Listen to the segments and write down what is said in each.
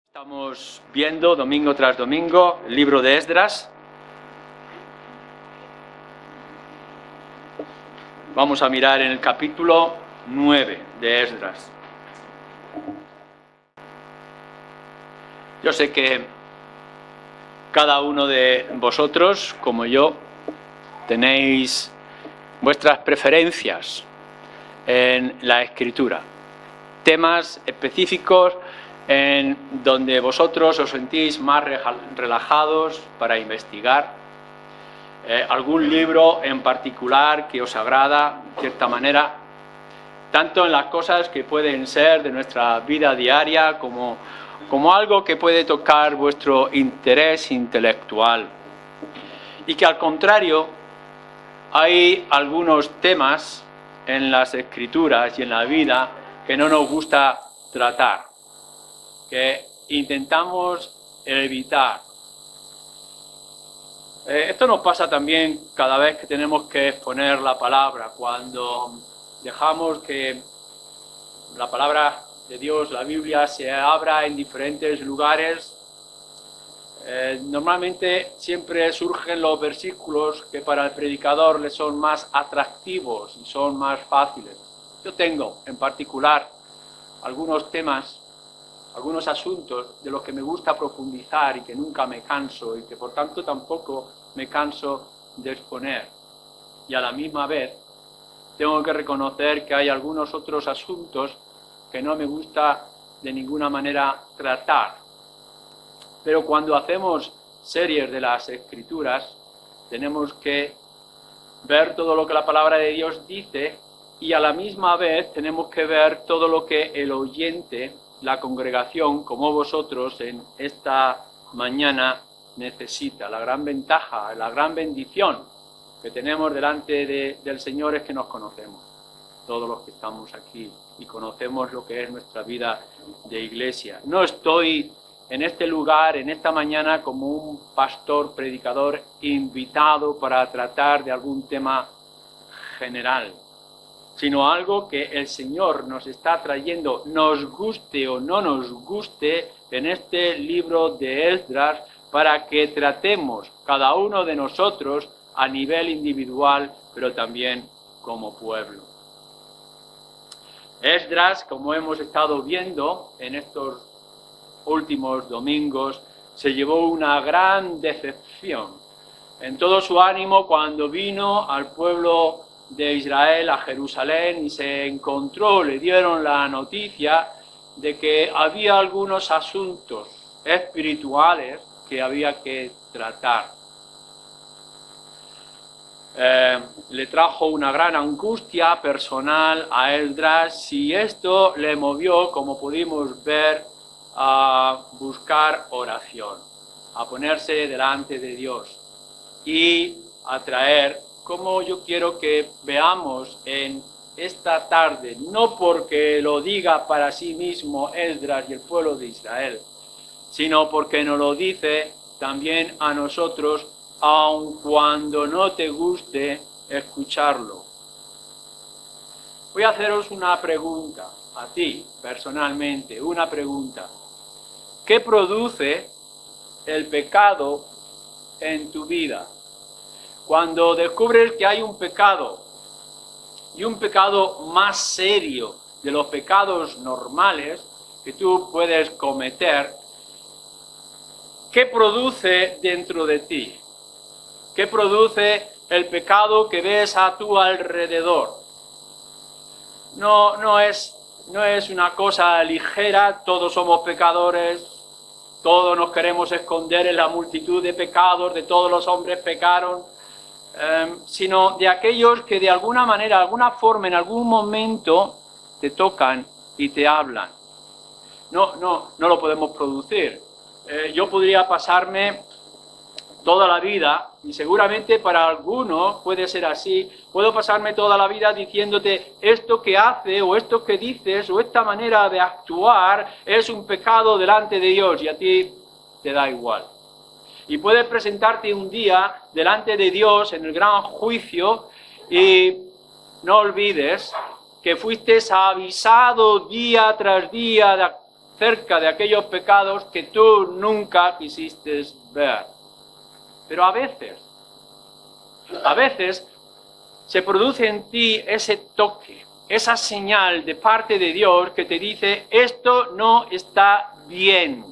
Estamos viendo domingo tras domingo el libro de Esdras. Vamos a mirar en el capítulo 9 de Esdras. Yo sé que cada uno de vosotros, como yo, tenéis vuestras preferencias en la escritura, temas específicos en donde vosotros os sentís más relajados para investigar, algún libro en particular que os agrada de cierta manera, tanto en las cosas que pueden ser de nuestra vida diaria como algo que puede tocar vuestro interés intelectual. Y que al contrario, hay algunos temas en las escrituras y en la vida que no nos gusta tratar, que intentamos evitar. Esto nos pasa también cada vez que tenemos que exponer la palabra, cuando dejamos que la palabra de Dios, la Biblia, se abra en diferentes lugares. Normalmente siempre surgen los versículos que para el predicador le son más atractivos y son más fáciles. Yo tengo en particular algunos temas, algunos asuntos de los que me gusta profundizar y que nunca me canso y que por tanto tampoco me canso de exponer. Y a la misma vez tengo que reconocer que hay algunos otros asuntos que no me gusta de ninguna manera tratar. Pero cuando hacemos series de las Escrituras, tenemos que ver todo lo que la palabra de Dios dice y a la misma vez tenemos que ver todo lo que el oyente, la congregación, como vosotros en esta mañana, necesita. La gran ventaja, la gran bendición que tenemos delante del Señor es que nos conocemos, todos los que estamos aquí, y conocemos lo que es nuestra vida de iglesia. No estoy en este lugar, en esta mañana, como un pastor, predicador, invitado para tratar de algún tema general, sino algo que el Señor nos está trayendo, nos guste o no nos guste, en este libro de Esdras, para que tratemos cada uno de nosotros a nivel individual, pero también como pueblo. Esdras, como hemos estado viendo en estos últimos domingos, se llevó una gran decepción en todo su ánimo cuando vino al pueblo de Israel a Jerusalén y se encontró, le dieron la noticia de que había algunos asuntos espirituales que había que tratar. Le trajo una gran angustia personal a Esdras y esto le movió, como pudimos ver, a buscar oración, a ponerse delante de Dios y a traer, como yo quiero que veamos en esta tarde, no porque lo diga para sí mismo Esdras y el pueblo de Israel, sino porque nos lo dice también a nosotros, aun cuando no te guste escucharlo. Voy a haceros una pregunta, a ti personalmente, una pregunta. ¿Qué produce el pecado en tu vida? Cuando descubres que hay un pecado, y un pecado más serio de los pecados normales que tú puedes cometer, ¿qué produce dentro de ti? ¿Qué produce el pecado que ves a tu alrededor? No es una cosa ligera, todos somos pecadores, todos nos queremos esconder en la multitud de pecados, de todos los hombres pecaron, sino de aquellos que de alguna manera, de alguna forma, en algún momento te tocan y te hablan. No lo podemos producir. Yo podría pasarme toda la vida, y seguramente para algunos puede ser así, puedo pasarme toda la vida diciéndote esto que hace o esto que dices o esta manera de actuar es un pecado delante de Dios y a ti te da igual. Y puedes presentarte un día delante de Dios en el gran juicio y no olvides que fuiste avisado día tras día cerca de aquellos pecados que tú nunca quisiste ver. Pero a veces se produce en ti ese toque, esa señal de parte de Dios que te dice, esto no está bien,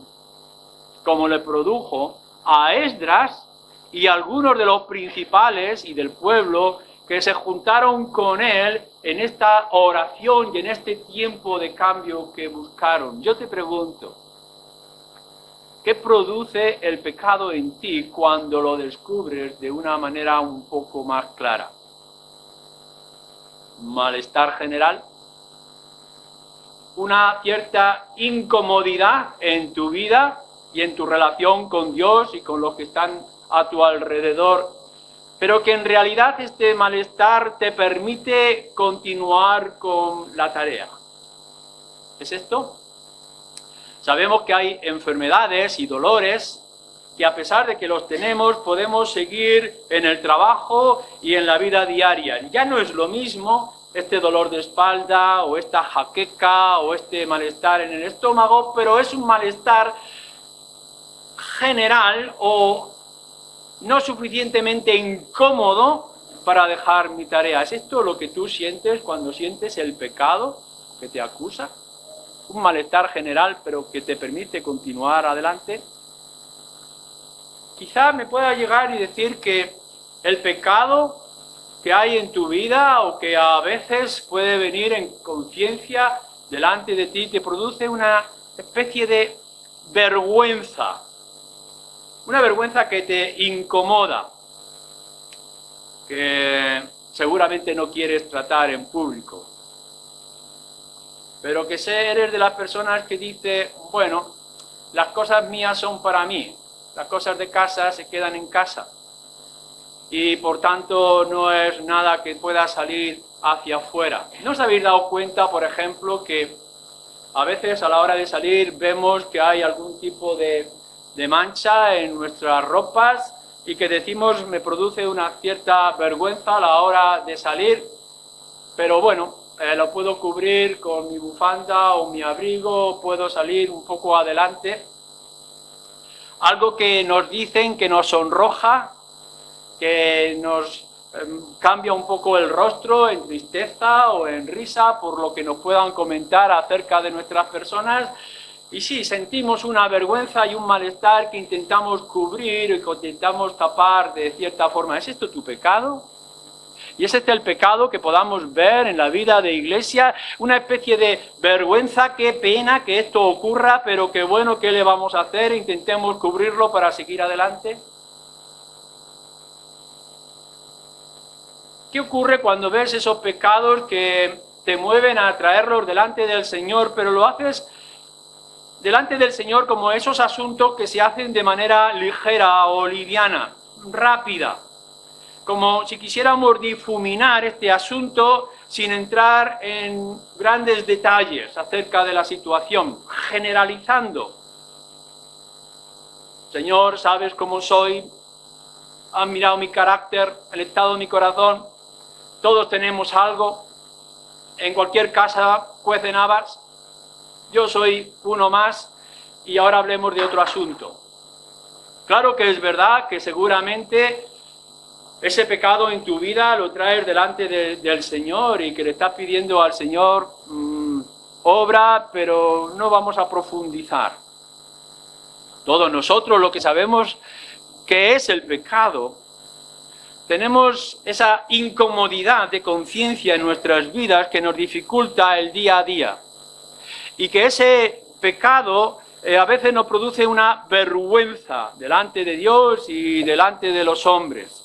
como le produjo a Esdras y a algunos de los principales y del pueblo que se juntaron con él en esta oración y en este tiempo de cambio que buscaron. Yo te pregunto, ¿qué produce el pecado en ti cuando lo descubres de una manera un poco más clara? ¿Malestar general? ¿Una cierta incomodidad en tu vida y en tu relación con Dios y con los que están a tu alrededor? Pero que en realidad este malestar te permite continuar con la tarea. ¿Es esto? Sabemos que hay enfermedades y dolores que a pesar de que los tenemos, podemos seguir en el trabajo y en la vida diaria. Ya no es lo mismo este dolor de espalda o esta jaqueca o este malestar en el estómago, pero es un malestar general o no suficientemente incómodo para dejar mi tarea. ¿Es esto lo que tú sientes cuando sientes el pecado que te acusa? Un malestar general, pero que te permite continuar adelante. Quizá me pueda llegar y decir que el pecado que hay en tu vida o que a veces puede venir en conciencia delante de ti te produce una especie de vergüenza. Una vergüenza que te incomoda, que seguramente no quieres tratar en público. Pero que eres de las personas que dice, bueno, las cosas mías son para mí, las cosas de casa se quedan en casa. Y por tanto no es nada que pueda salir hacia afuera. ¿No os habéis dado cuenta, por ejemplo, que a veces a la hora de salir vemos que hay algún tipo de mancha en nuestras ropas y que decimos me produce una cierta vergüenza a la hora de salir, pero bueno, lo puedo cubrir con mi bufanda o mi abrigo, puedo salir un poco adelante. Algo que nos dicen que nos sonroja, que nos cambia un poco el rostro en tristeza o en risa por lo que nos puedan comentar acerca de nuestras personas. Y sí, sentimos una vergüenza y un malestar que intentamos cubrir y que intentamos tapar de cierta forma. ¿Es esto tu pecado? ¿Y es este el pecado que podamos ver en la vida de iglesia? Una especie de vergüenza, qué pena que esto ocurra, pero qué bueno, ¿qué le vamos a hacer? Intentemos cubrirlo para seguir adelante. ¿Qué ocurre cuando ves esos pecados que te mueven a traerlos delante del Señor, pero lo haces delante del Señor como esos asuntos que se hacen de manera ligera o liviana, rápida? Como si quisiéramos difuminar este asunto sin entrar en grandes detalles acerca de la situación, generalizando. Señor, sabes cómo soy, has mirado mi carácter, el estado de mi corazón, todos tenemos algo, en cualquier casa cuecen habas, yo soy uno más y ahora hablemos de otro asunto. Claro que es verdad que seguramente ese pecado en tu vida lo traes delante del Señor y que le estás pidiendo al Señor obra, pero no vamos a profundizar. Todos nosotros lo que sabemos que es el pecado, tenemos esa incomodidad de conciencia en nuestras vidas que nos dificulta el día a día. Y que ese pecado a veces nos produce una vergüenza delante de Dios y delante de los hombres.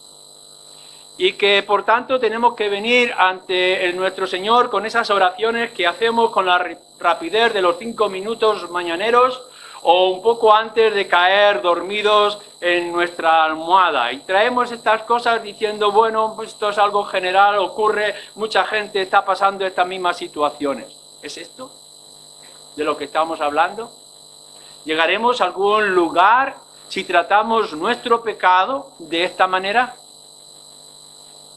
Y que por tanto tenemos que venir ante nuestro Señor con esas oraciones que hacemos con la rapidez de los 5 minutos mañaneros o un poco antes de caer dormidos en nuestra almohada. Y traemos estas cosas diciendo, bueno, pues esto es algo general, ocurre, mucha gente está pasando estas mismas situaciones. ¿Es esto de lo que estamos hablando? ¿Llegaremos a algún lugar si tratamos nuestro pecado de esta manera?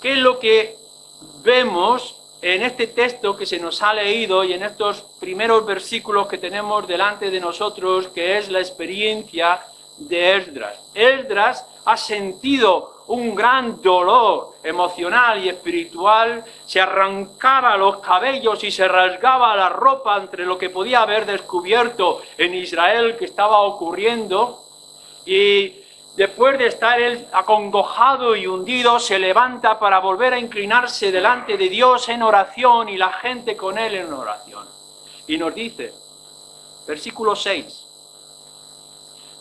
¿Qué es lo que vemos en este texto que se nos ha leído y en estos primeros versículos que tenemos delante de nosotros, que es la experiencia de Esdras. Esdras ha sentido un gran dolor emocional y espiritual, se arrancaba los cabellos y se rasgaba la ropa entre lo que podía haber descubierto en Israel que estaba ocurriendo, y después de estar él acongojado y hundido, se levanta para volver a inclinarse delante de Dios en oración y la gente con él en oración. Y nos dice, versículo 6,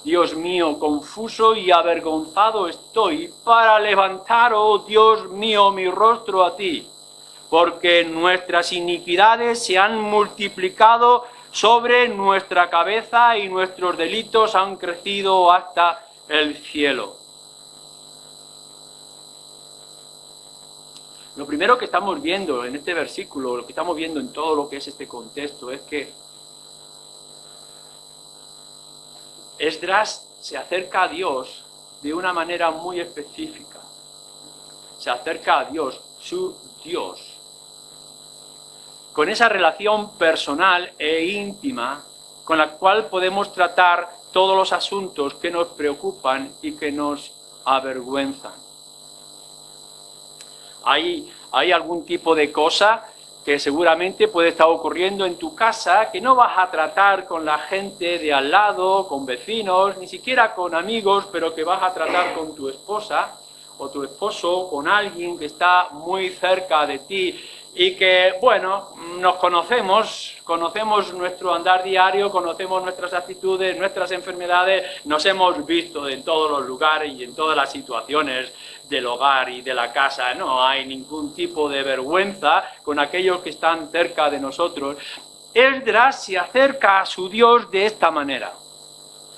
Dios mío, confuso y avergonzado estoy para levantar, oh Dios mío, mi rostro a ti, porque nuestras iniquidades se han multiplicado sobre nuestra cabeza y nuestros delitos han crecido hasta el cielo. Lo primero que estamos viendo en este versículo, lo que estamos viendo en todo lo que es este contexto, es que Esdras se acerca a Dios de una manera muy específica. Se acerca a Dios, su Dios, con esa relación personal e íntima con la cual podemos tratar todos los asuntos que nos preocupan y que nos avergüenzan. Hay algún tipo de cosa que seguramente puede estar ocurriendo en tu casa, que no vas a tratar con la gente de al lado, con vecinos, ni siquiera con amigos, pero que vas a tratar con tu esposa o tu esposo, con alguien que está muy cerca de ti y que, bueno, nos conocemos nuestro andar diario, conocemos nuestras actitudes, nuestras enfermedades, nos hemos visto en todos los lugares y en todas las situaciones del hogar y de la casa. No hay ningún tipo de vergüenza con aquellos que están cerca de nosotros. Esdras se acerca a su Dios de esta manera,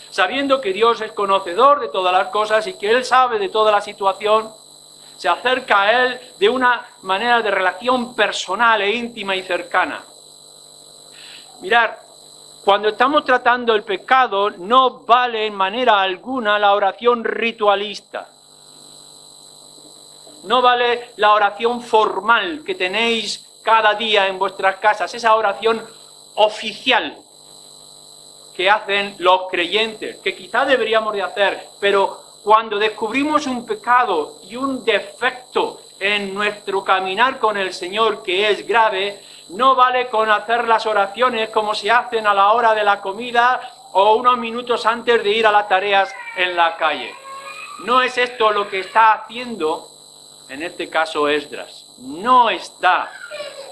sabiendo que Dios es conocedor de todas las cosas y que Él sabe de toda la situación. Se acerca a Él de una manera de relación personal e íntima y cercana. Mirad, cuando estamos tratando el pecado, no vale en manera alguna la oración ritualista. No vale la oración formal que tenéis cada día en vuestras casas, esa oración oficial que hacen los creyentes, que quizá deberíamos de hacer, pero cuando descubrimos un pecado y un defecto en nuestro caminar con el Señor que es grave, no vale con hacer las oraciones como se hacen a la hora de la comida o unos minutos antes de ir a las tareas en la calle. No es esto lo que está haciendo, en este caso, Esdras. No está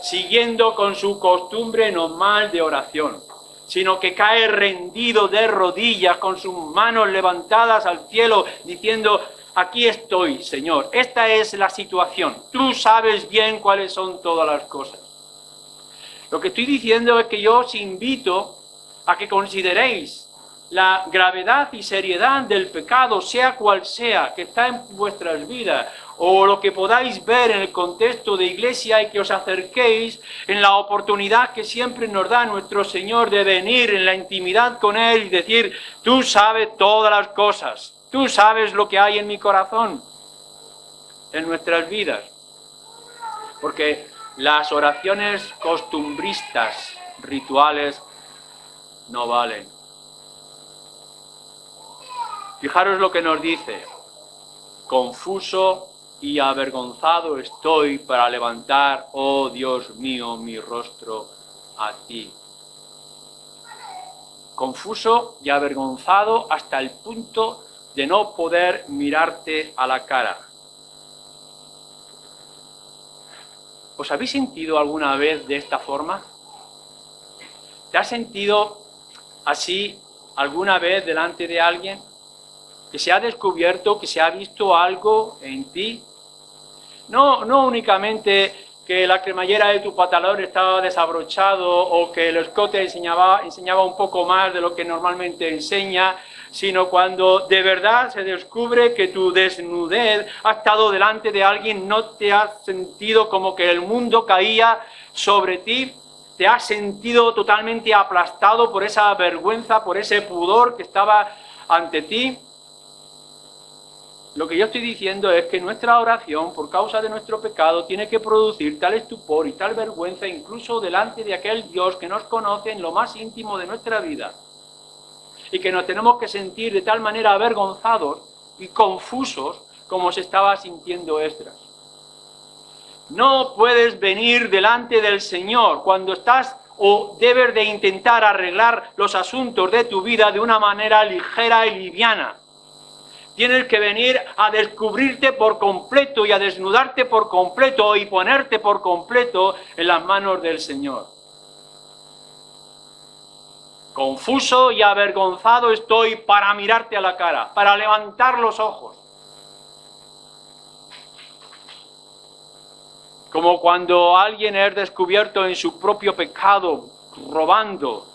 siguiendo con su costumbre normal de oración, sino que cae rendido de rodillas con sus manos levantadas al cielo, diciendo, aquí estoy, Señor, esta es la situación, tú sabes bien cuáles son todas las cosas. Lo que estoy diciendo es que yo os invito a que consideréis la gravedad y seriedad del pecado, sea cual sea, que está en vuestras vidas, o lo que podáis ver en el contexto de iglesia, y que os acerquéis en la oportunidad que siempre nos da nuestro Señor de venir en la intimidad con Él y decir, tú sabes todas las cosas, tú sabes lo que hay en mi corazón, en nuestras vidas. Porque las oraciones costumbristas, rituales, no valen. Fijaros lo que nos dice, confuso y avergonzado estoy para levantar, oh Dios mío, mi rostro a ti. Confuso y avergonzado hasta el punto de no poder mirarte a la cara. ¿Os habéis sentido alguna vez de esta forma? ¿Te has sentido así alguna vez delante de alguien? ¿Que se ha descubierto, que se ha visto algo en ti? No únicamente que la cremallera de tu pantalón estaba desabrochado o que el escote enseñaba un poco más de lo que normalmente enseña, sino cuando de verdad se descubre que tu desnudez ha estado delante de alguien, no te has sentido como que el mundo caía sobre ti, te has sentido totalmente aplastado por esa vergüenza, por ese pudor que estaba ante ti. Lo que yo estoy diciendo es que nuestra oración, por causa de nuestro pecado, tiene que producir tal estupor y tal vergüenza, incluso delante de aquel Dios que nos conoce en lo más íntimo de nuestra vida, y que nos tenemos que sentir de tal manera avergonzados y confusos como se estaba sintiendo Esdras. No puedes venir delante del Señor cuando estás o debes de intentar arreglar los asuntos de tu vida de una manera ligera y liviana. Tienes que venir a descubrirte por completo y a desnudarte por completo y ponerte por completo en las manos del Señor. Confuso y avergonzado estoy para mirarte a la cara, para levantar los ojos. Como cuando alguien es descubierto en su propio pecado, robando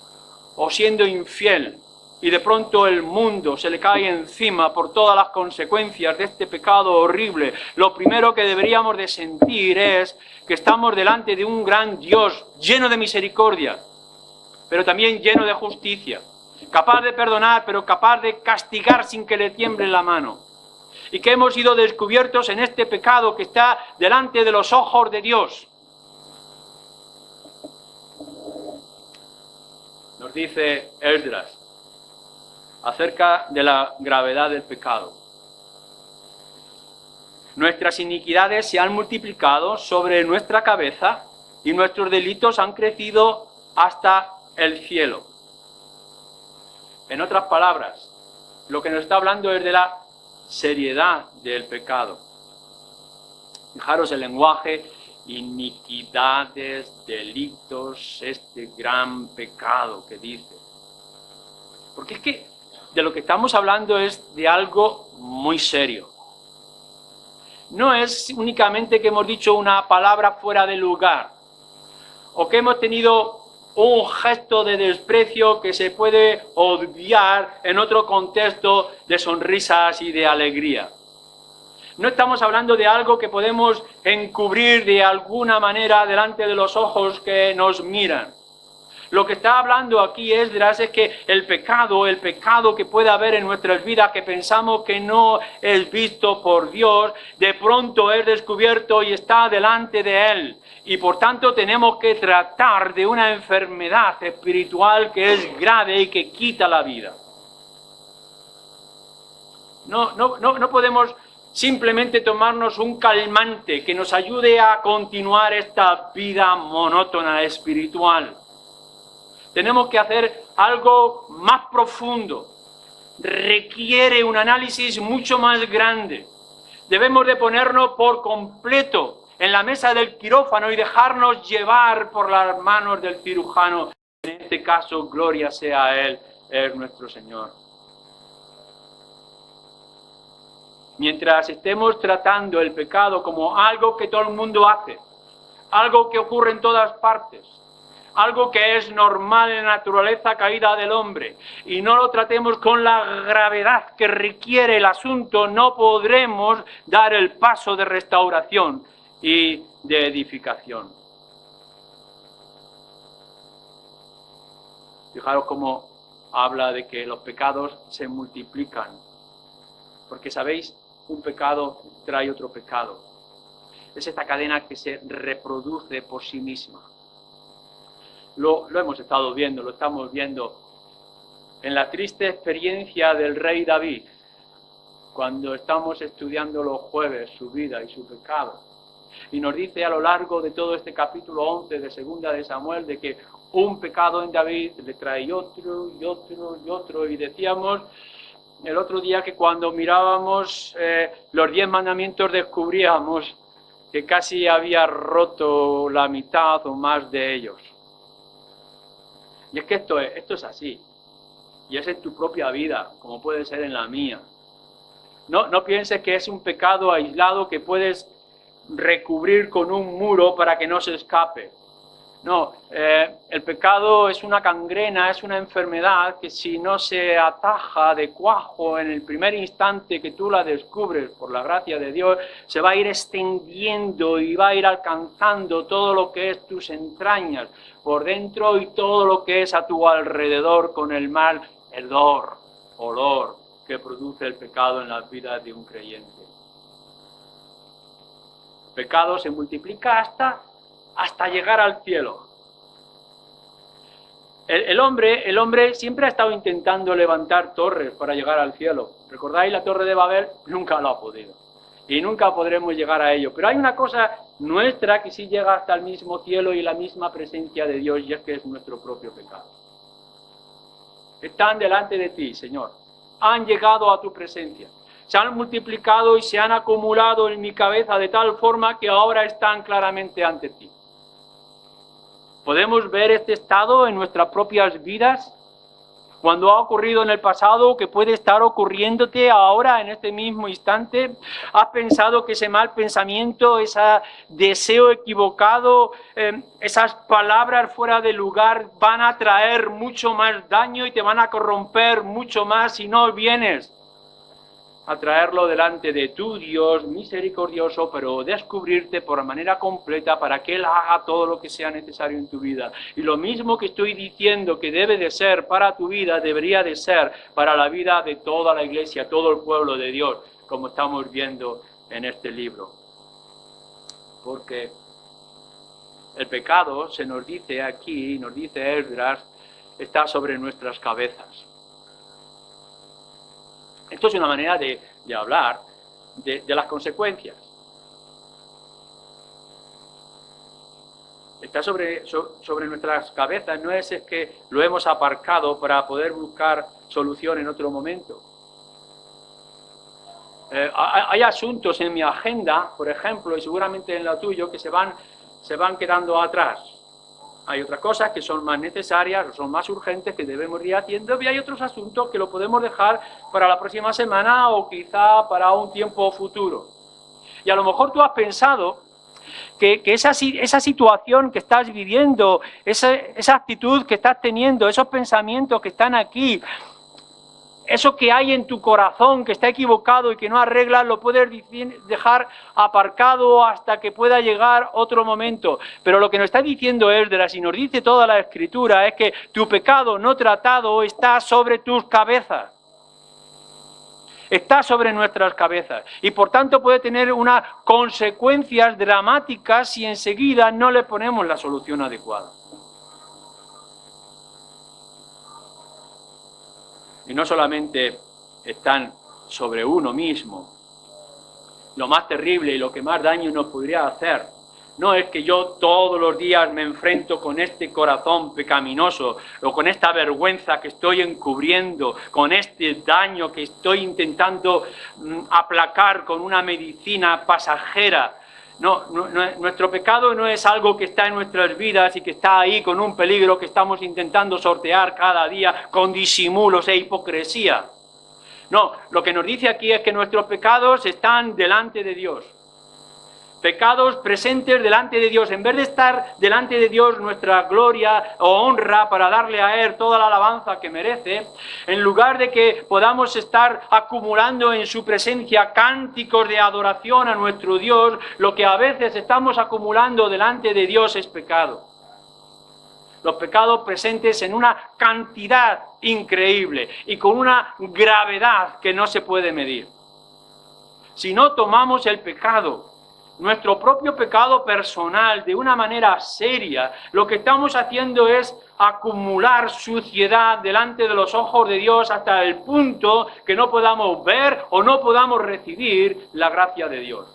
o siendo infiel, y de pronto el mundo se le cae encima por todas las consecuencias de este pecado horrible. Lo primero que deberíamos de sentir es que estamos delante de un gran Dios lleno de misericordia, pero también lleno de justicia, capaz de perdonar, pero capaz de castigar sin que le tiemble la mano. Y que hemos sido descubiertos en este pecado que está delante de los ojos de Dios. Nos dice Esdras acerca de la gravedad del pecado. Nuestras iniquidades se han multiplicado sobre nuestra cabeza y nuestros delitos han crecido hasta el cielo. En otras palabras, lo que nos está hablando es de la seriedad del pecado. Fijaros el lenguaje: iniquidades, delitos, este gran pecado que dice. Porque es que de lo que estamos hablando es de algo muy serio. No es únicamente que hemos dicho una palabra fuera de lugar, o que hemos tenido un gesto de desprecio que se puede obviar en otro contexto de sonrisas y de alegría. No estamos hablando de algo que podemos encubrir de alguna manera delante de los ojos que nos miran. Lo que está hablando aquí Esdras es que el pecado que puede haber en nuestras vidas, que pensamos que no es visto por Dios, de pronto es descubierto y está delante de Él. Y por tanto tenemos que tratar de una enfermedad espiritual que es grave y que quita la vida. No podemos simplemente tomarnos un calmante que nos ayude a continuar esta vida monótona espiritual. Tenemos que hacer algo más profundo. Requiere un análisis mucho más grande. Debemos de ponernos por completo en la mesa del quirófano y dejarnos llevar por las manos del cirujano. En este caso, gloria sea a Él, es nuestro Señor. Mientras estemos tratando el pecado como algo que todo el mundo hace, algo que ocurre en todas partes, algo que es normal en la naturaleza caída del hombre, y no lo tratemos con la gravedad que requiere el asunto, no podremos dar el paso de restauración y de edificación. Fijaros cómo habla de que los pecados se multiplican, porque sabéis, un pecado trae otro pecado. Es esta cadena que se reproduce por sí misma. Lo hemos estado viendo, lo estamos viendo en la triste experiencia del rey David, cuando estamos estudiando los jueves su vida y su pecado. Y nos dice a lo largo de todo este capítulo 11 de Segunda de Samuel de que un pecado en David le trae otro y otro y otro. Y decíamos el otro día que cuando mirábamos los 10 mandamientos descubríamos que casi había roto la mitad o más de ellos. Y es que esto es así. Y es en tu propia vida, como puede ser en la mía. No pienses que es un pecado aislado que puedes recubrir con un muro para que no se escape. No, el pecado es una gangrena, es una enfermedad que si no se ataja de cuajo en el primer instante que tú la descubres por la gracia de Dios, se va a ir extendiendo y va a ir alcanzando todo lo que es tus entrañas por dentro y todo lo que es a tu alrededor con el mal hedor, olor que produce el pecado en la vida de un creyente. El pecado se multiplica hasta llegar al cielo. El hombre siempre ha estado intentando levantar torres para llegar al cielo. ¿Recordáis la torre de Babel? Nunca lo ha podido. Y nunca podremos llegar a ello. Pero hay una cosa nuestra que sí llega hasta el mismo cielo y la misma presencia de Dios, y es que es nuestro propio pecado. Están delante de ti, Señor. Han llegado a tu presencia. Se han multiplicado y se han acumulado en mi cabeza de tal forma que ahora están claramente ante ti. ¿Podemos ver este estado en nuestras propias vidas? Cuando ha ocurrido en el pasado, que puede estar ocurriéndote ahora, en este mismo instante. ¿Has pensado que ese mal pensamiento, ese deseo equivocado, esas palabras fuera de lugar van a traer mucho más daño y te van a corromper mucho más si no vienes a traerlo delante de tu Dios misericordioso, pero descubrirte por manera completa para que Él haga todo lo que sea necesario en tu vida? Y lo mismo que estoy diciendo que debe de ser para tu vida, debería de ser para la vida de toda la iglesia, todo el pueblo de Dios, como estamos viendo en este libro. Porque el pecado, se nos dice aquí, nos dice Esdras, está sobre nuestras cabezas. Esto es una manera de hablar de las consecuencias. Está sobre nuestras cabezas, no es que lo hemos aparcado para poder buscar solución en otro momento. Hay asuntos en mi agenda, por ejemplo, y seguramente en la tuya, que se van quedando atrás. Hay otras cosas que son más necesarias o son más urgentes que debemos ir haciendo, y hay otros asuntos que lo podemos dejar para la próxima semana o quizá para un tiempo futuro. Y a lo mejor tú has pensado que esa situación que estás viviendo, esa actitud que estás teniendo, esos pensamientos que están aquí, eso que hay en tu corazón que está equivocado y que no arreglas, lo puedes dejar aparcado hasta que pueda llegar otro momento. Pero lo que nos está diciendo Esdras, y nos dice toda la Escritura, es que tu pecado no tratado está sobre tus cabezas. Está sobre nuestras cabezas. Y por tanto puede tener unas consecuencias dramáticas si enseguida no le ponemos la solución adecuada. Y no solamente están sobre uno mismo. Lo más terrible y lo que más daño nos podría hacer no es que yo todos los días me enfrento con este corazón pecaminoso o con esta vergüenza que estoy encubriendo, con este daño que estoy intentando aplacar con una medicina pasajera. No, nuestro pecado no es algo que está en nuestras vidas y que está ahí con un peligro que estamos intentando sortear cada día con disimulos e hipocresía. No, lo que nos dice aquí es que nuestros pecados están delante de Dios. Pecados presentes delante de Dios. En vez de estar delante de Dios nuestra gloria o honra para darle a Él toda la alabanza que merece, en lugar de que podamos estar acumulando en su presencia cánticos de adoración a nuestro Dios, lo que a veces estamos acumulando delante de Dios es pecado. Los pecados presentes en una cantidad increíble y con una gravedad que no se puede medir. Si no tomamos el pecado, nuestro propio pecado personal, de una manera seria, lo que estamos haciendo es acumular suciedad delante de los ojos de Dios hasta el punto que no podamos ver o no podamos recibir la gracia de Dios.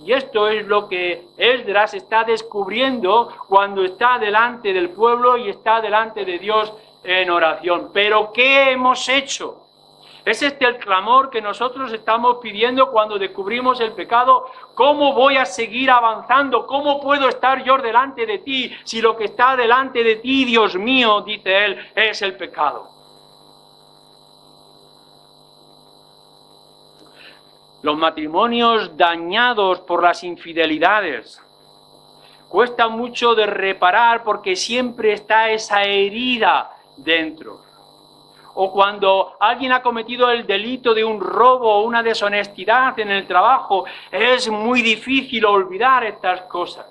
Y esto es lo que Esdras está descubriendo cuando está delante del pueblo y está delante de Dios en oración. ¿Pero qué hemos hecho? ¿Es este el clamor que nosotros estamos pidiendo cuando descubrimos el pecado? ¿Cómo voy a seguir avanzando? ¿Cómo puedo estar yo delante de ti si lo que está delante de ti, Dios mío, dice él, es el pecado? Los matrimonios dañados por las infidelidades cuesta mucho de reparar porque siempre está esa herida dentro. O cuando alguien ha cometido el delito de un robo o una deshonestidad en el trabajo, es muy difícil olvidar estas cosas.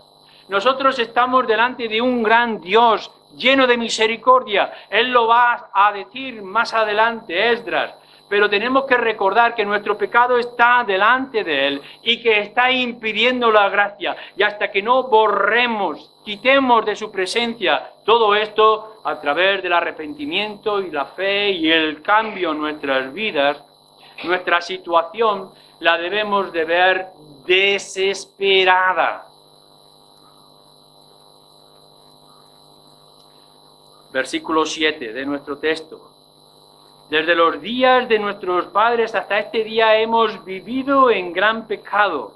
Nosotros estamos delante de un gran Dios lleno de misericordia. Él lo va a decir más adelante, Esdras. Pero tenemos que recordar que nuestro pecado está delante de Él y que está impidiendo la gracia. Y hasta que no borremos, quitemos de su presencia todo esto a través del arrepentimiento y la fe y el cambio en nuestras vidas, nuestra situación la debemos de ver desesperada. Versículo 7 de nuestro texto. Desde los días de nuestros padres hasta este día hemos vivido en gran pecado,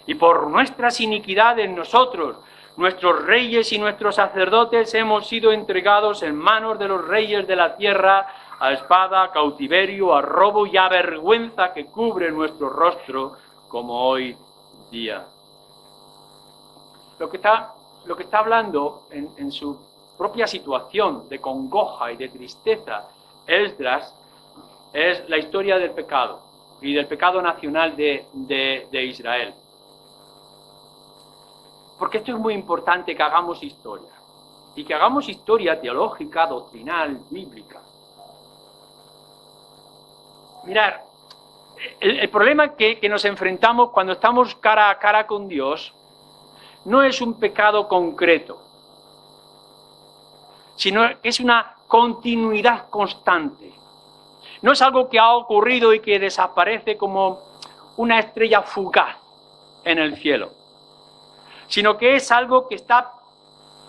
y por nuestras iniquidades nosotros, nuestros reyes y nuestros sacerdotes, hemos sido entregados en manos de los reyes de la tierra, a espada, a cautiverio, a robo y a vergüenza que cubre nuestro rostro, como hoy día. Lo que está hablando en su propia situación de congoja y de tristeza, Esdras, es la historia del pecado y del pecado nacional de Israel. Porque esto es muy importante, que hagamos historia, y que hagamos historia teológica, doctrinal, bíblica. Mirad, el problema que nos enfrentamos cuando estamos cara a cara con Dios no es un pecado concreto, sino que es una continuidad constante. No es algo que ha ocurrido y que desaparece como una estrella fugaz en el cielo, sino que es algo que está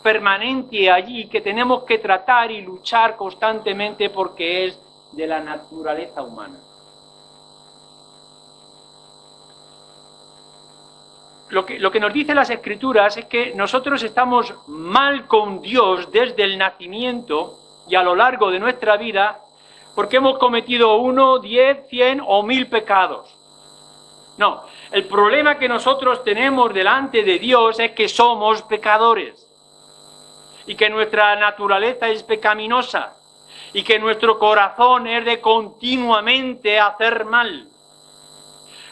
permanente allí, que tenemos que tratar y luchar constantemente porque es de la naturaleza humana. Lo que nos dicen las Escrituras es que nosotros estamos mal con Dios desde el nacimiento y a lo largo de nuestra vida porque hemos cometido 1, 10, 100 o 1000 pecados. No, el problema que nosotros tenemos delante de Dios es que somos pecadores y que nuestra naturaleza es pecaminosa y que nuestro corazón es de continuamente hacer mal.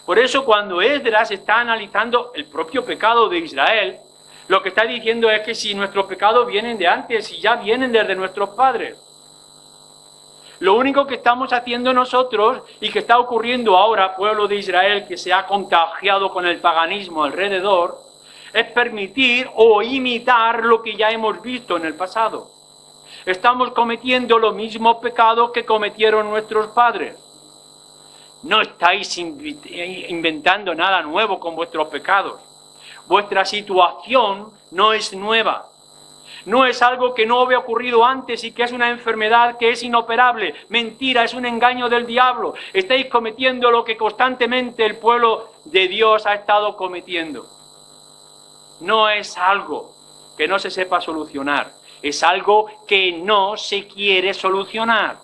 Por eso cuando Esdras está analizando el propio pecado de Israel, lo que está diciendo es que si nuestros pecados vienen de antes y ya vienen desde nuestros padres. Lo único que estamos haciendo nosotros y que está ocurriendo ahora, pueblo de Israel que se ha contagiado con el paganismo alrededor, es permitir o imitar lo que ya hemos visto en el pasado. Estamos cometiendo los mismos pecados que cometieron nuestros padres. No estáis inventando nada nuevo con vuestros pecados. Vuestra situación no es nueva. No es algo que no había ocurrido antes y que es una enfermedad que es inoperable. Mentira, es un engaño del diablo. Estáis cometiendo lo que constantemente el pueblo de Dios ha estado cometiendo. No es algo que no se sepa solucionar. Es algo que no se quiere solucionar.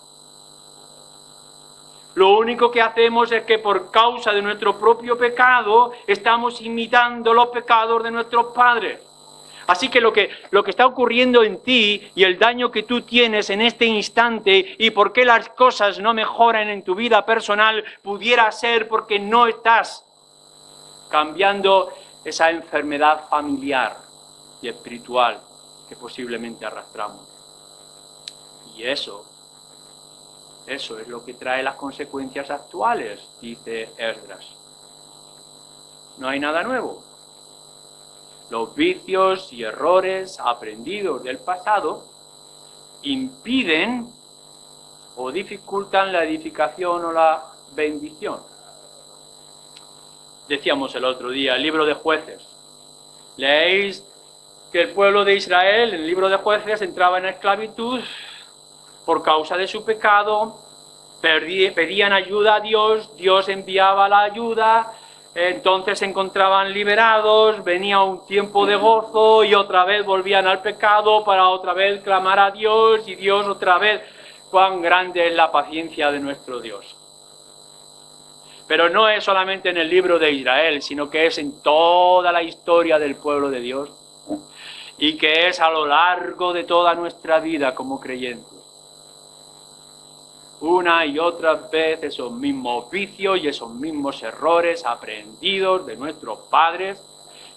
Lo único que hacemos es que por causa de nuestro propio pecado estamos imitando los pecados de nuestros padres. Así que lo que está ocurriendo en ti y el daño que tú tienes en este instante y por qué las cosas no mejoran en tu vida personal pudiera ser porque no estás cambiando esa enfermedad familiar y espiritual que posiblemente arrastramos. Y eso es lo que trae las consecuencias actuales, dice Esdras. No hay nada nuevo. Los vicios y errores aprendidos del pasado impiden o dificultan la edificación o la bendición. Decíamos el otro día, el libro de Jueces. Leéis que el pueblo de Israel, en el libro de Jueces, entraba en esclavitud por causa de su pecado, pedían ayuda a Dios, Dios enviaba la ayuda, entonces se encontraban liberados, venía un tiempo de gozo y otra vez volvían al pecado para otra vez clamar a Dios y Dios otra vez. Cuán grande es la paciencia de nuestro Dios. Pero no es solamente en el libro de Israel, sino que es en toda la historia del pueblo de Dios y que es a lo largo de toda nuestra vida como creyentes. Una y otra vez esos mismos vicios y esos mismos errores aprendidos de nuestros padres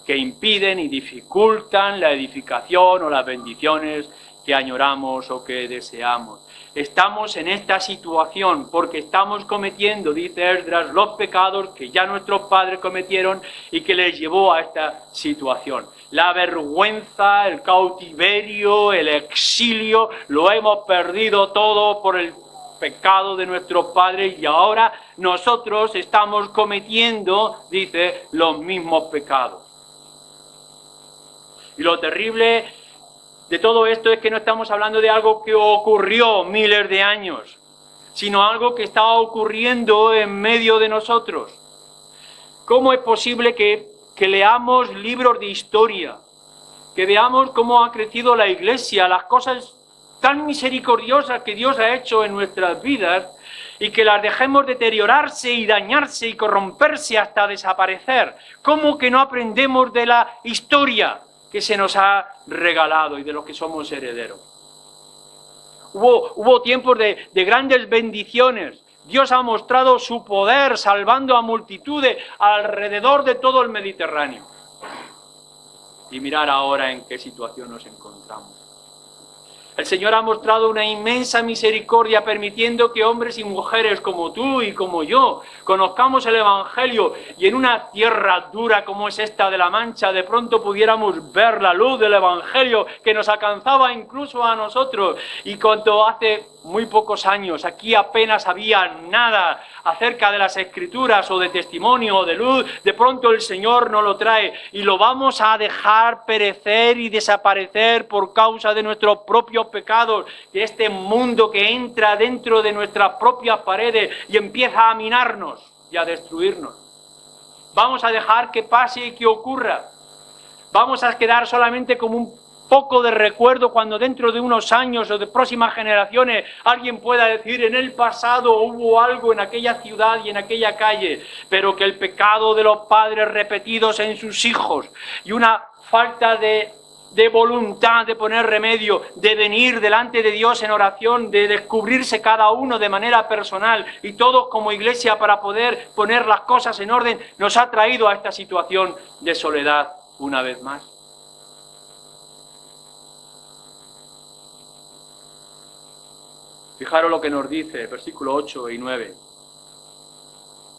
que impiden y dificultan la edificación o las bendiciones que añoramos o que deseamos. Estamos en esta situación porque estamos cometiendo, dice Esdras, los pecados que ya nuestros padres cometieron y que les llevó a esta situación. La vergüenza, el cautiverio, el exilio, lo hemos perdido todo por el pecado de nuestros padres y ahora nosotros estamos cometiendo, dice, los mismos pecados. Y lo terrible de todo esto es que no estamos hablando de algo que ocurrió miles de años, sino algo que está ocurriendo en medio de nosotros. ¿Cómo es posible que leamos libros de historia, que veamos cómo ha crecido la Iglesia, las cosas tan misericordiosas que Dios ha hecho en nuestras vidas, y que las dejemos deteriorarse y dañarse y corromperse hasta desaparecer? ¿Cómo que no aprendemos de la historia que se nos ha regalado y de los que somos herederos? Hubo tiempos de grandes bendiciones. Dios ha mostrado su poder salvando a multitudes alrededor de todo el Mediterráneo. Y mirar ahora en qué situación nos encontramos. El Señor ha mostrado una inmensa misericordia permitiendo que hombres y mujeres como tú y como yo conozcamos el Evangelio y en una tierra dura como es esta de La Mancha de pronto pudiéramos ver la luz del Evangelio que nos alcanzaba incluso a nosotros. Y cuando hace muy pocos años aquí apenas había nada acerca de las Escrituras o de testimonio o de luz, de pronto el Señor nos lo trae y lo vamos a dejar perecer y desaparecer por causa de nuestros propios pecados, de este mundo que entra dentro de nuestras propias paredes y empieza a minarnos y a destruirnos. Vamos a dejar que pase y que ocurra. Vamos a quedar solamente como un poco de recuerdo cuando dentro de unos años o de próximas generaciones alguien pueda decir: en el pasado hubo algo en aquella ciudad y en aquella calle, pero que el pecado de los padres repetidos en sus hijos y una falta de voluntad de poner remedio, de venir delante de Dios en oración, de descubrirse cada uno de manera personal y todos como iglesia para poder poner las cosas en orden, nos ha traído a esta situación de soledad una vez más. Fijaros lo que nos dice el versículo 8 y 9.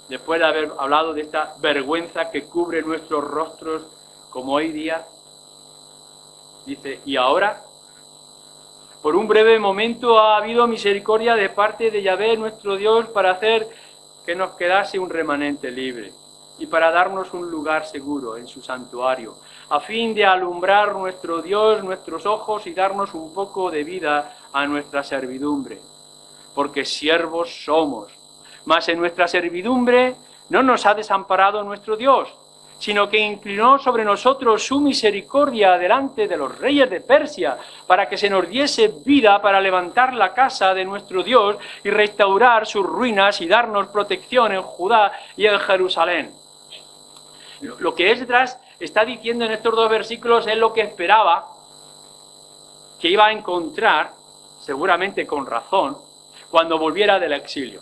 Después de haber hablado de esta vergüenza que cubre nuestros rostros como hoy día, dice: y ahora, por un breve momento ha habido misericordia de parte de Yahvé nuestro Dios para hacer que nos quedase un remanente libre y para darnos un lugar seguro en su santuario, a fin de alumbrar nuestro Dios nuestros ojos y darnos un poco de vida a nuestra servidumbre. Porque siervos somos, mas en nuestra servidumbre no nos ha desamparado nuestro Dios, sino que inclinó sobre nosotros su misericordia delante de los reyes de Persia, para que se nos diese vida para levantar la casa de nuestro Dios y restaurar sus ruinas y darnos protección en Judá y en Jerusalén. Lo que Esdras está diciendo en estos dos versículos es lo que esperaba que iba a encontrar, seguramente con razón, cuando volviera del exilio.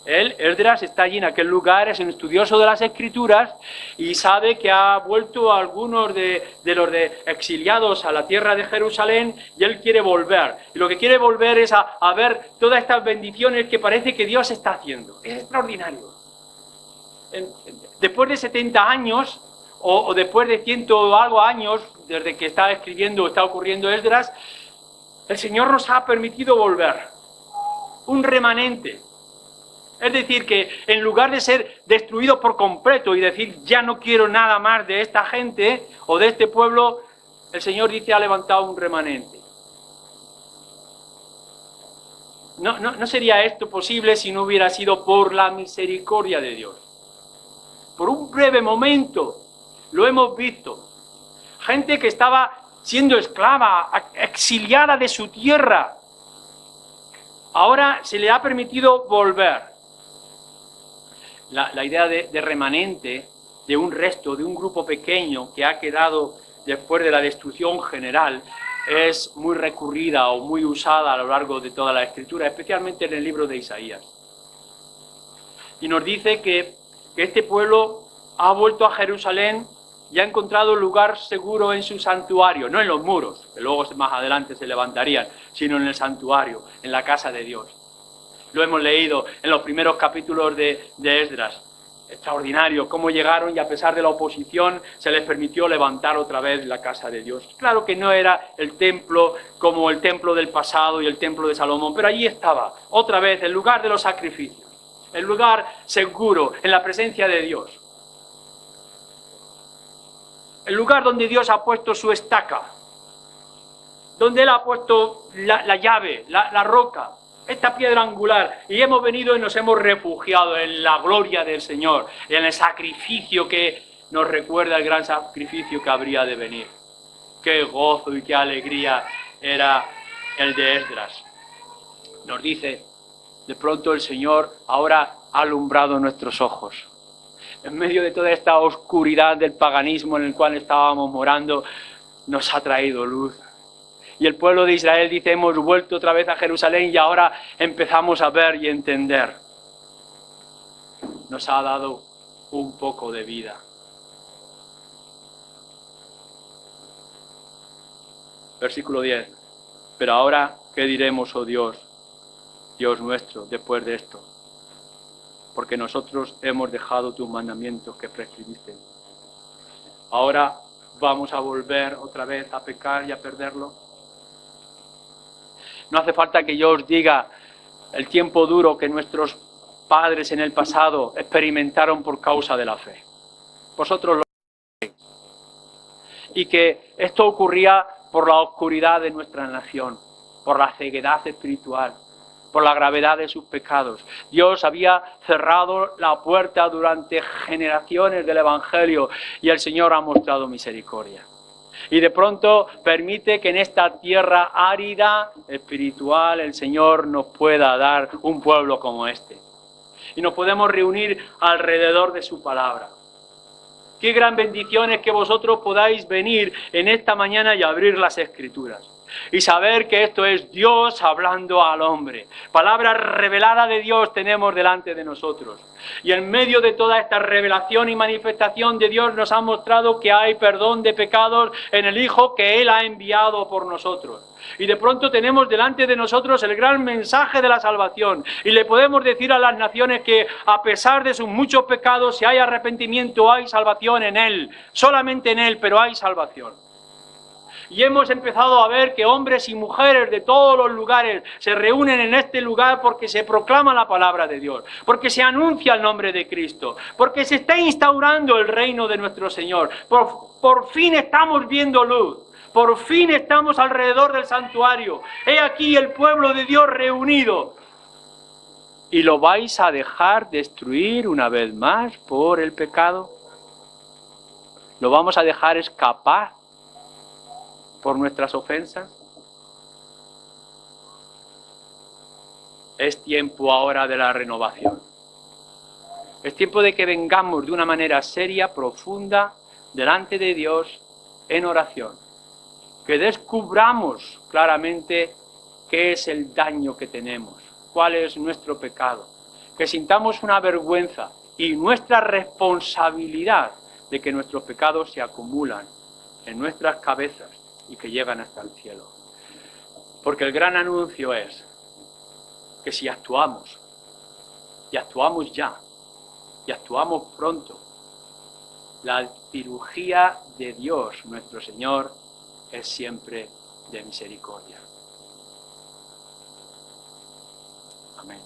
Esdras está allí en aquel lugar, es un estudioso de las Escrituras y sabe que ha vuelto a algunos de los exiliados a la tierra de Jerusalén y él quiere volver. Y lo que quiere volver es a ver todas estas bendiciones que parece que Dios está haciendo. Es extraordinario. Después de 70 años o después de 100 o algo años, desde que está escribiendo, está ocurriendo Esdras, el Señor nos ha permitido volver. Un remanente. Es decir, que en lugar de ser destruidos por completo y decir ya no quiero nada más de esta gente o de este pueblo, el Señor dice ha levantado un remanente. No sería esto posible si no hubiera sido por la misericordia de Dios. Por un breve momento lo hemos visto. Gente que estaba siendo esclava, exiliada de su tierra, ahora se le ha permitido volver. La idea de remanente, de un resto, de un grupo pequeño que ha quedado después de la destrucción general, es muy recurrida o muy usada a lo largo de toda la Escritura, especialmente en el libro de Isaías. Y nos dice que este pueblo ha vuelto a Jerusalén y ha encontrado lugar seguro en su santuario, no en los muros, que luego más adelante se levantarían, sino en el santuario, en la casa de Dios. Lo hemos leído en los primeros capítulos de Esdras. Extraordinario, cómo llegaron y a pesar de la oposición se les permitió levantar otra vez la casa de Dios. Claro que no era el templo como el templo del pasado y el templo de Salomón, pero allí estaba, otra vez, el lugar de los sacrificios, el lugar seguro, en la presencia de Dios. El lugar donde Dios ha puesto su estaca, donde Él ha puesto la llave, la roca, esta piedra angular, y hemos venido y nos hemos refugiado en la gloria del Señor, en el sacrificio que nos recuerda el gran sacrificio que habría de venir. Qué gozo y qué alegría era el de Esdras. Nos dice, de pronto el Señor ahora ha alumbrado nuestros ojos. En medio de toda esta oscuridad del paganismo en el cual estábamos morando, nos ha traído luz. Y el pueblo de Israel dice, hemos vuelto otra vez a Jerusalén y ahora empezamos a ver y entender. Nos ha dado un poco de vida. Versículo 10. Pero ahora, ¿qué diremos, oh Dios, Dios nuestro, después de esto? Porque nosotros hemos dejado tus mandamientos que prescribiste. Ahora vamos a volver otra vez a pecar y a perderlo. No hace falta que yo os diga el tiempo duro que nuestros padres en el pasado experimentaron por causa de la fe. Vosotros lo sabéis. Y que esto ocurría por la oscuridad de nuestra nación, por la ceguedad espiritual, por la gravedad de sus pecados. Dios había cerrado la puerta durante generaciones del Evangelio y el Señor ha mostrado misericordia. Y de pronto permite que en esta tierra árida, espiritual, el Señor nos pueda dar un pueblo como este. Y nos podemos reunir alrededor de su palabra. Qué gran bendición es que vosotros podáis venir en esta mañana y abrir las Escrituras. Y saber que esto es Dios hablando al hombre. Palabra revelada de Dios tenemos delante de nosotros. Y en medio de toda esta revelación y manifestación de Dios nos ha mostrado que hay perdón de pecados en el Hijo que Él ha enviado por nosotros. Y de pronto tenemos delante de nosotros el gran mensaje de la salvación. Y le podemos decir a las naciones que a pesar de sus muchos pecados, si hay arrepentimiento, hay salvación en Él. Solamente en Él, pero hay salvación. Y hemos empezado a ver que hombres y mujeres de todos los lugares se reúnen en este lugar porque se proclama la palabra de Dios, porque se anuncia el nombre de Cristo, porque se está instaurando el reino de nuestro Señor. Por fin estamos viendo luz, por fin estamos alrededor del santuario. He aquí el pueblo de Dios reunido. ¿Y lo vais a dejar destruir una vez más por el pecado? ¿Lo vamos a dejar escapar por nuestras ofensas? Es tiempo ahora de la renovación. Es tiempo de que vengamos de una manera seria, profunda, delante de Dios en oración. Que descubramos claramente qué es el daño que tenemos, cuál es nuestro pecado. Que sintamos una vergüenza y nuestra responsabilidad de que nuestros pecados se acumulan en nuestras cabezas y que llegan hasta el cielo. Porque el gran anuncio es que si actuamos, y actuamos ya, y actuamos pronto, la cirugía de Dios, nuestro Señor, es siempre de misericordia. Amén.